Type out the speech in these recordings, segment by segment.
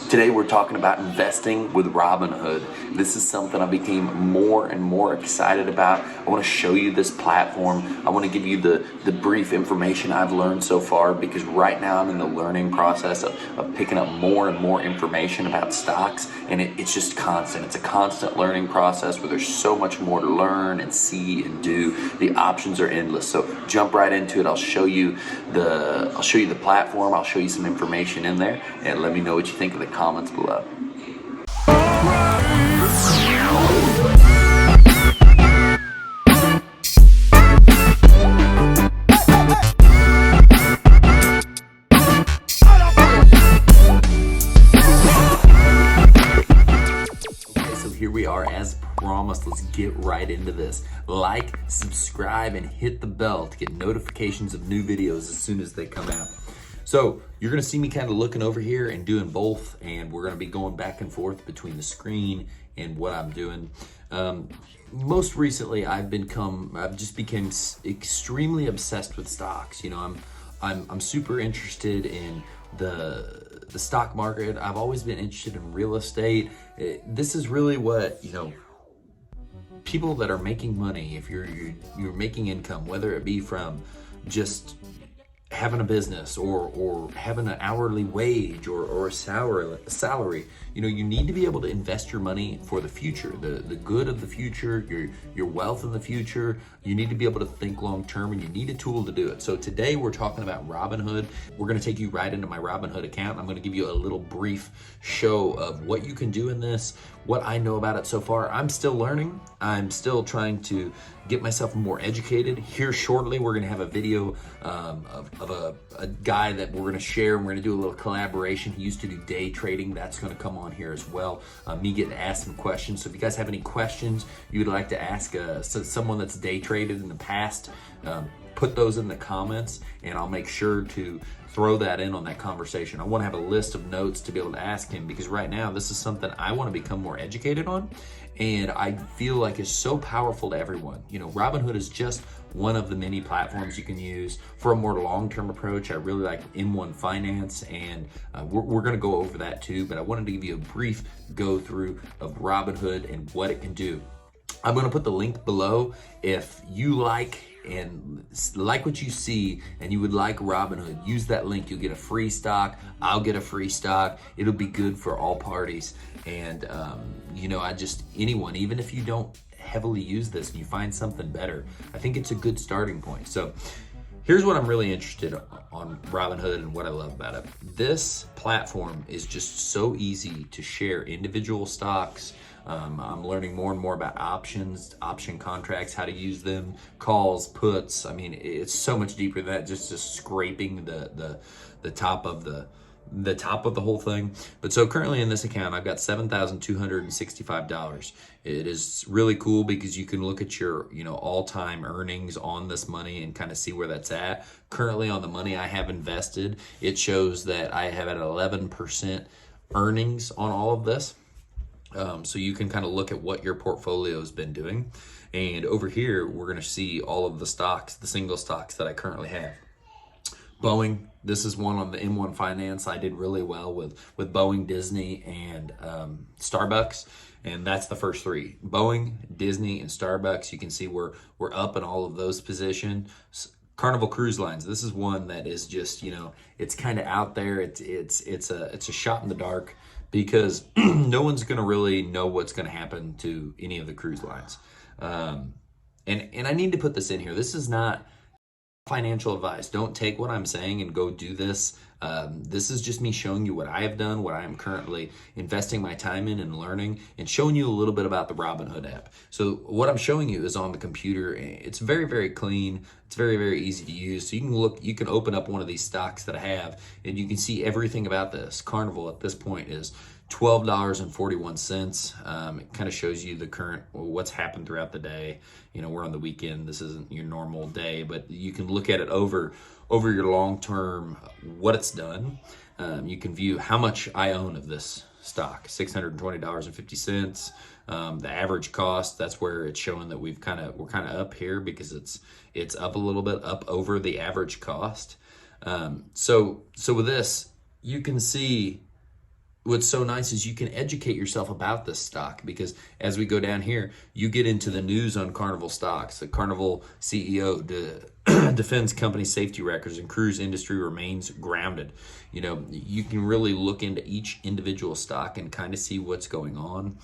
Today we're talking about investing with Robinhood. This is something I became more and more excited about. I want to show you this platform. I want to give you the brief information I've learned so far, because right now I'm in the learning process of picking up more and more information about stocks, and it's just constant. It's a constant learning process where there's so much more to learn and see and do. The options are endless. So jump right into it. I'll show you the platform. I'll show you some information in there, and let me know what you think of the comments below. Okay, so here we are, as promised. Let's get right into this. Like, subscribe, and hit the bell to get notifications of new videos as soon as they come out. So you're gonna see me kind of looking over here and doing both, and we're gonna be going back and forth between the screen and what I'm doing. Most recently, I've just become extremely obsessed with stocks. You know, I'm super interested in the stock market. I've always been interested in real estate. This is really what, you know, people that are making money, if you're making income, whether it be from just having a business or having an hourly wage or a salary, you know, you need to be able to invest your money for the future, the good of the future, your wealth in the future. You need to be able to think long term, and you need a tool to do it. So today we're talking about Robinhood. We're going to take you right into my Robinhood account. I'm going to give you a little brief show of what you can do in this, what I know about it so far. I'm still learning. I'm still trying to get myself more educated. Here shortly, we're going to have a video of a guy that we're going to share, and we're going to do a little collaboration. He used to do day trading. That's going to come on here as well. Me getting to ask some questions. So if you guys have any questions you would like to ask someone that's day traded in the past, put those in the comments, and I'll make sure to throw that in on that conversation. I want to have a list of notes to be able to ask him, because right now this is something I want to become more educated on, and I feel like it's so powerful to everyone. You know, Robinhood is just one of the many platforms you can use for a more long-term approach. I really like M1 Finance, and we're going to go over that too, but I wanted to give you a brief go through of Robinhood and what it can do. I'm going to put the link below. If you like what you see and you would like Robinhood, use that link. You'll get a free stock. I'll get a free stock. It'll be good for all parties. And you know, anyone, even if you don't heavily use this and you find something better, I think it's a good starting point. So here's what I'm really interested on Robinhood and what I love about it. This platform is just so easy to share individual stocks. I'm learning more and more about options, option contracts, how to use them, calls, puts. I mean, it's so much deeper than that, just scraping the top of the top of the whole thing. But so currently in this account, I've got $7,265. It is really cool because you can look at your, you know, all-time earnings on this money and kind of see where that's at. Currently on the money I have invested, it shows that I have an 11% earnings on all of this. So you can kind of look at what your portfolio has been doing. And over here, we're going to see all of the stocks, the single stocks that I currently have. Boeing, this is one on the M1 Finance. I did really well with Boeing, Disney, and Starbucks. And that's the first three. Boeing, Disney, and Starbucks. You can see we're up in all of those positions. Carnival Cruise Lines. This is one that is just, you know, it's kind of out there. It's a shot in the dark, because no one's going to really know what's going to happen to any of the cruise lines. And I need to put this in here. This is not financial advice. Don't take what I'm saying and go do this. This is just me showing you what I have done, what I am currently investing my time in and learning, and showing you a little bit about the Robinhood app. So what I'm showing you is on the computer. It's very, very clean. It's very, very easy to use. So you can open up one of these stocks that I have, and you can see everything about this. Carnival at this point is $12.41. It kind of shows you the current, what's happened throughout the day. You know, we're on the weekend. This isn't your normal day, but you can look at it over your long term, what it's done. You can view how much I own of this stock, $620.50. The average cost, that's where it's showing that we're kind of up here, because it's up a little bit, up over the average cost. So with this, you can see what's so nice is you can educate yourself about this stock, because as we go down here, you get into the news on Carnival stocks. The Carnival CEO defends company safety records and cruise industry remains grounded. You know, you can really look into each individual stock and kind of see what's going on.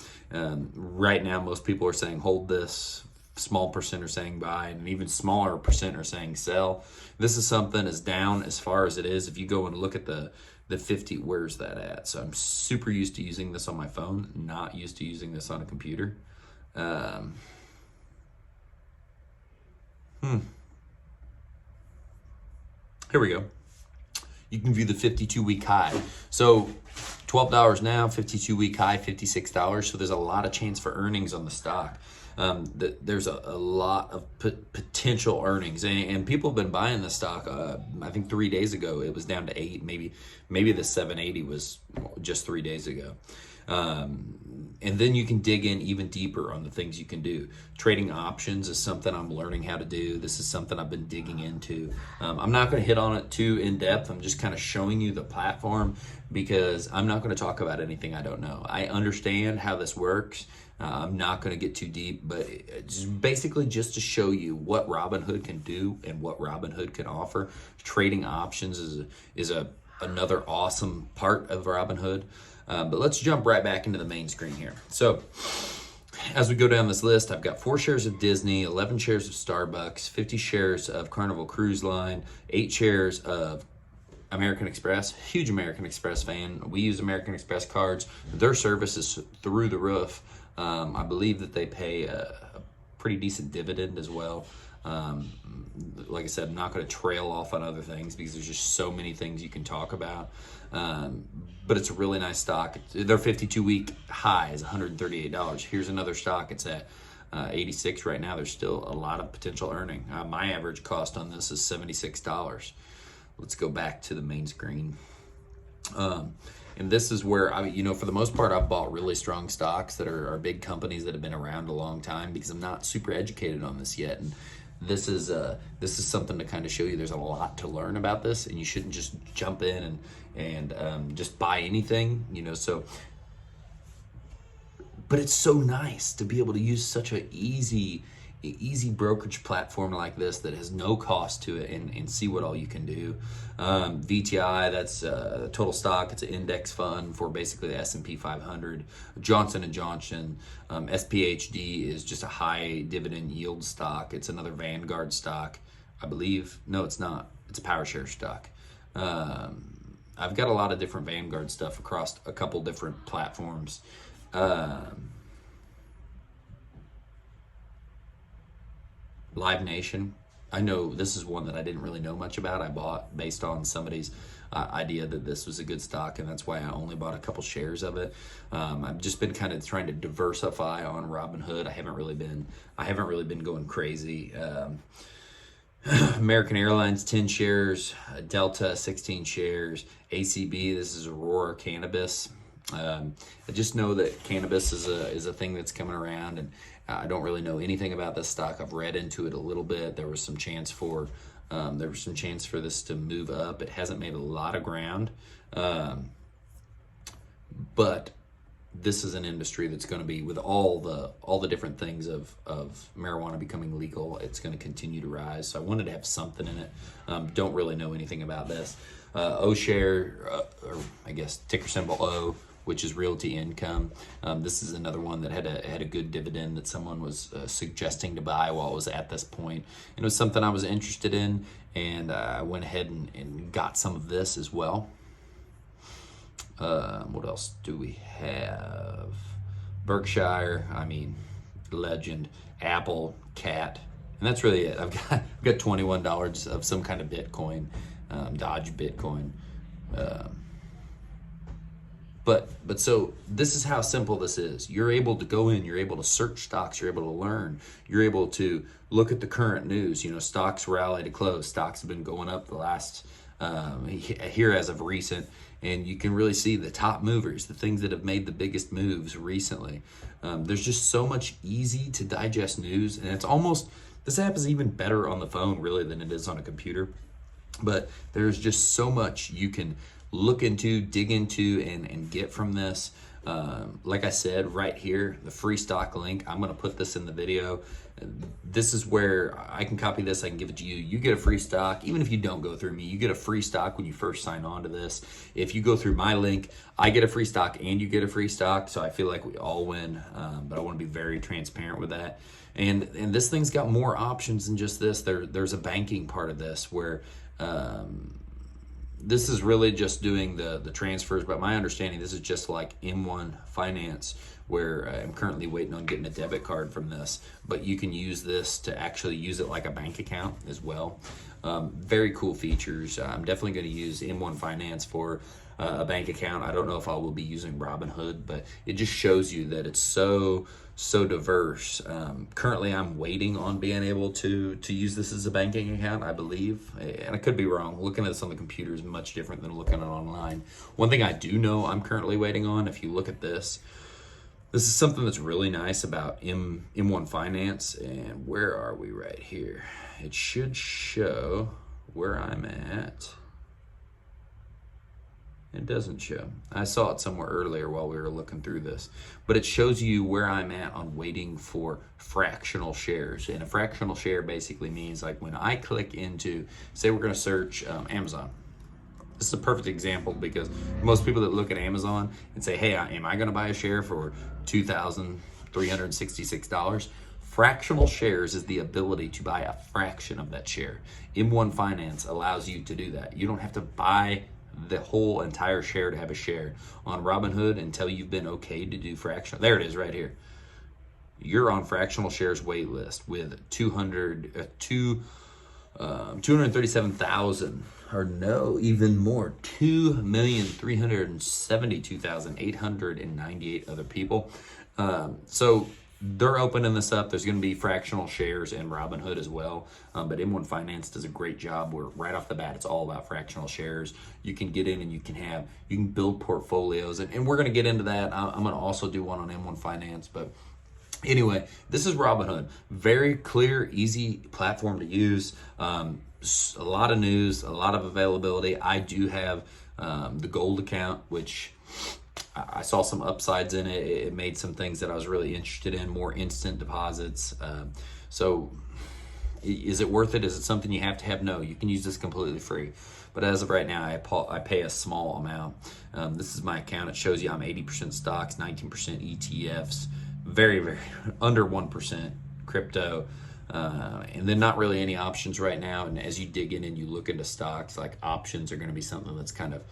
Right now, most people are saying hold this. Small percent are saying buy, and even smaller percent are saying sell. This is something as down as far as it is. If you go and look at the 50, where's that at? So I'm super used to using this on my phone, not used to using this on a computer. Here we go. You can view the 52-week high. So $12 now, 52-week high, $56. So there's a lot of chance for earnings on the stock. There's a lot of potential earnings, and people have been buying the stock. I think 3 days ago it was down to 8. Maybe the 780 was just 3 days ago. And then you can dig in even deeper on the things you can do. Trading options is something I'm learning how to do. This is something I've been digging into. I'm not going to hit on it too in depth. I'm just kind of showing you the platform, because I'm not going to talk about anything I don't know. I understand how this works. I'm not going to get too deep, but basically just to show you what Robinhood can do and what Robinhood can offer. Trading options is another awesome part of Robinhood. But let's jump right back into the main screen here. So as we go down this list, I've got 4 shares of Disney, 11 shares of Starbucks, 50 shares of Carnival Cruise Line, 8 shares of American Express. Huge American Express fan. We use American Express cards. Their service is through the roof. I believe that they pay a pretty decent dividend as well. Like I said, I'm not going to trail off on other things because there's just so many things you can talk about. But it's a really nice stock. Their 52-week high is $138. Here's another stock. It's at 86 right now. There's still a lot of potential earning. My average cost on this is $76. Let's go back to the main screen. And this is where for the most part, I've bought really strong stocks that are big companies that have been around a long time, because I'm not super educated on this yet. And this is something to kind of show you there's a lot to learn about this, and you shouldn't just jump in and just buy anything, so. But it's so nice to be able to use such an easy brokerage platform like this that has no cost to it, and see what all you can do. VTI, that's total stock. It's an index fund for basically the S&P 500. Johnson & Johnson. SPHD is just a high dividend yield stock. It's another Vanguard stock, I believe. No, it's not. It's a PowerShare stock. I've got a lot of different Vanguard stuff across a couple different platforms. Live Nation. I know this is one that I didn't really know much about. I bought based on somebody's idea that this was a good stock, and that's why I only bought a couple shares of it. I've just been kind of trying to diversify on Robinhood. I haven't really been going crazy. American Airlines 10 shares, Delta 16 shares, ACB. This is Aurora Cannabis. I just know that cannabis is a thing that's coming around, and I don't really know anything about this stock. I've read into it a little bit. There was some chance for this to move up. It hasn't made a lot of ground, but this is an industry that's going to be, with all the different things of marijuana becoming legal, it's going to continue to rise. So I wanted to have something in it. Don't really know anything about this. O share, or I guess ticker symbol O, which is Realty Income. This is another one that had a good dividend that someone was suggesting to buy while it was at this point. And it was something I was interested in, and I went ahead and got some of this as well. What else do we have? Berkshire, Legend, Apple, Cat, and that's really it. I've got $21 of some kind of Bitcoin, Dodge Bitcoin. But so this is how simple this is. You're able to go in, you're able to search stocks, you're able to learn, you're able to look at the current news. Stocks rally to close. Stocks have been going up the last, here as of recent, and you can really see the top movers, the things that have made the biggest moves recently. There's just so much easy to digest news, and this app is even better on the phone really than it is on a computer. But there's just so much you can look into, dig into, and get from this. Like I said, right here, the free stock link, I'm going to put this in the video. This is where I can copy this, I can give it to you. You get a free stock. Even if you don't go through me, you get a free stock when you first sign on to this. If you go through my link, I get a free stock and you get a free stock. So I feel like we all win, but I want to be very transparent with that. And this thing's got more options than just this. There's a banking part of this where this is really just doing the transfers, but my understanding, this is just like M1 Finance, where I'm currently waiting on getting a debit card from this, but you can use this to actually use it like a bank account as well. Very cool features. I'm definitely going to use M1 Finance for a bank account. I don't know if I will be using Robinhood, but it just shows you that it's so diverse. Currently, I'm waiting on being able to use this as a banking account, I believe, and I could be wrong. Looking at this on the computer is much different than looking at it online. One thing I do know I'm currently waiting on, if you look at this is something that's really nice about M1 Finance, and where are we right here? It should show where I'm at. It doesn't show. I saw it somewhere earlier while we were looking through this, but it shows you where I'm at on waiting for fractional shares. And a fractional share basically means, like, when I click into, say we're going to search Amazon. This is a perfect example because most people that look at Amazon and say, hey, am I going to buy a share for $2,366? Fractional shares is the ability to buy a fraction of that share. M1 Finance allows you to do that. You don't have to buy the whole entire share to have a share. On Robinhood, until you've been okay to do fractional, there it is right here. You're on fractional shares wait list with 237,000, or no, even more, 2,372,898 other people. So they're opening this up. There's going to be fractional shares in Robinhood as well, but M1 Finance does a great job where right off the bat it's all about fractional shares. You can get in and you can build portfolios, and we're going to get into that. I'm going to also do one on M1 Finance, but anyway, this is Robinhood. Very clear, easy platform to use. A lot of news, a lot of availability. I do have the gold account, which I saw some upsides in it. It made some things that I was really interested in, more instant deposits. So is it worth it? Is it something you have to have? No, you can use this completely free. But as of right now, I pay a small amount. This is my account. It shows you I'm 80% stocks, 19% ETFs, very, very under 1% crypto. And then not really any options right now. And as you dig in and you look into stocks, like options are going to be something that's kind of,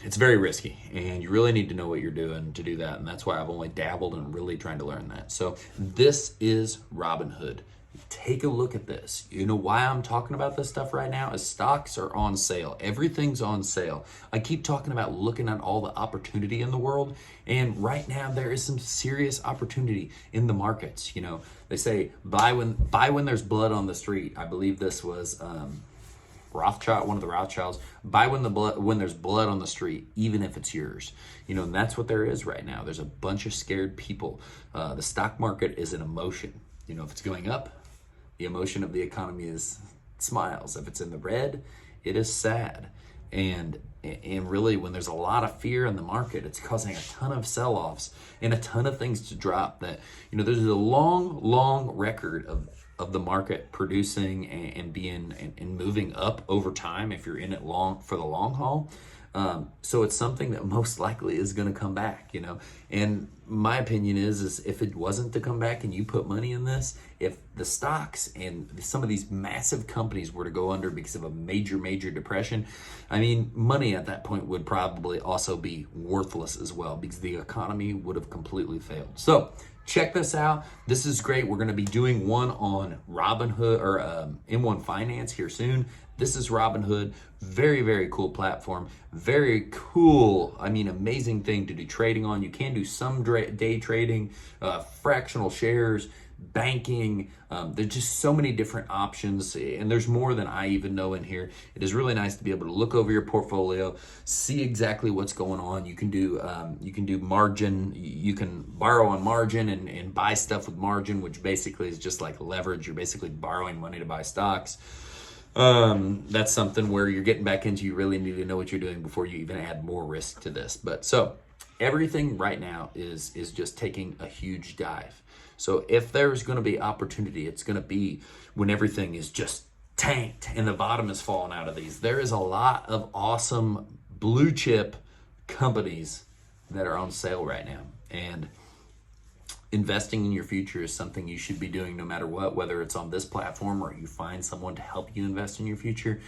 it's very risky, and you really need to know what you're doing to do that. And that's why I've only dabbled and really trying to learn that. So this is Robinhood. Take a look at this. You know why I'm talking about this stuff right now is stocks are on sale. Everything's on sale. I keep talking about looking at all the opportunity in the world, and right now there is some serious opportunity in the markets. You know, they say buy when there's blood on the street. I believe this was Rothschild, one of the Rothschilds. Buy when there's blood on the street, even if it's yours. You know, and that's what there is right now. There's a bunch of scared people. The stock market is an emotion. You know, if it's going up, the emotion of the economy is smiles. If it's in the red, it is sad. And really, when there's a lot of fear in the market, it's causing a ton of sell-offs and a ton of things to drop. That, you know, there's a long record of the market producing and being and moving up over time if you're in it for the long haul. So it's something that most likely is going to come back, you know. And my opinion is if it wasn't to come back and you put money in this, if the stocks and some of these massive companies were to go under because of a major depression, I mean, money at that point would probably also be worthless as well because the economy would have completely failed. So check this out. This is great. We're going to be doing one on Robinhood or M1 Finance here soon. This is Robinhood. Very cool platform. Very cool, I mean, amazing thing to do trading on. You can do some day trading, fractional shares, banking. There's just so many different options, and there's more than I even know in here. It is really nice to be able to look over your portfolio, see exactly what's going on. You can do margin. You can borrow on margin and buy stuff with margin, which basically is just like leverage. You're basically borrowing money to buy stocks. That's something where you're getting back into, you really need to know what you're doing before you even add more risk to this. But so everything right now is just taking a huge dive. So if there's going to be opportunity, it's going to be when everything is just tanked and the bottom is falling out of these. There is a lot of awesome blue chip companies that are on sale right now. And investing in your future is something you should be doing no matter what, whether it's on this platform or you find someone to help you invest in your future.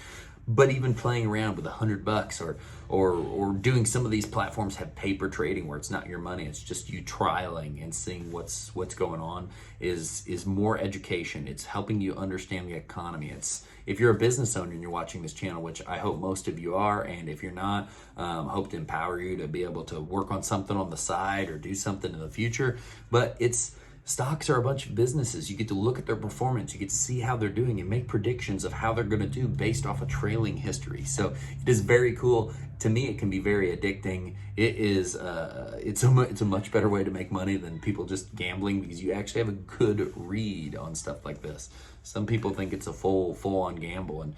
But even playing around with $100 or doing some of these platforms have paper trading where it's not your money, it's just you trialing and seeing what's going on is more education. It's helping you understand the economy. It's, if you're a business owner and you're watching this channel, which I hope most of you are, and if you're not, hope to empower you to be able to work on something on the side or do something in the future. But stocks are a bunch of businesses. You get to look at their performance. You get to see how they're doing and make predictions of how they're going to do based off a trailing history. So it is very cool. To me, it can be very addicting. It is, it's a much better way to make money than people just gambling, because you actually have a good read on stuff like this. Some people think it's a full-on gamble, and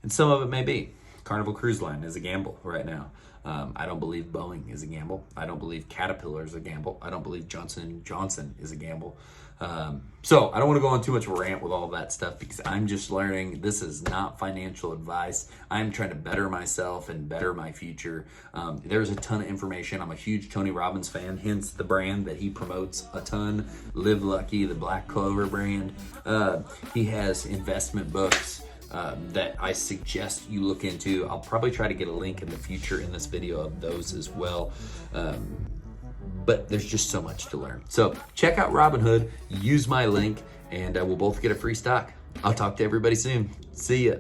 some of it may be. Carnival Cruise Line is a gamble right now. I don't believe Boeing is a gamble. I don't believe Caterpillar is a gamble. I don't believe Johnson & Johnson is a gamble. So I don't want to go on too much of a rant with all that stuff, because I'm just learning. This is not financial advice. I'm trying to better myself and better my future. There's a ton of information. I'm a huge Tony Robbins fan, hence the brand that he promotes a ton, Live Lucky, the Black Clover brand. He has investment books that I suggest you look into. I'll probably try to get a link in the future in this video of those as well. But there's just so much to learn. So check out Robinhood, use my link, and we'll both get a free stock. I'll talk to everybody soon. See ya.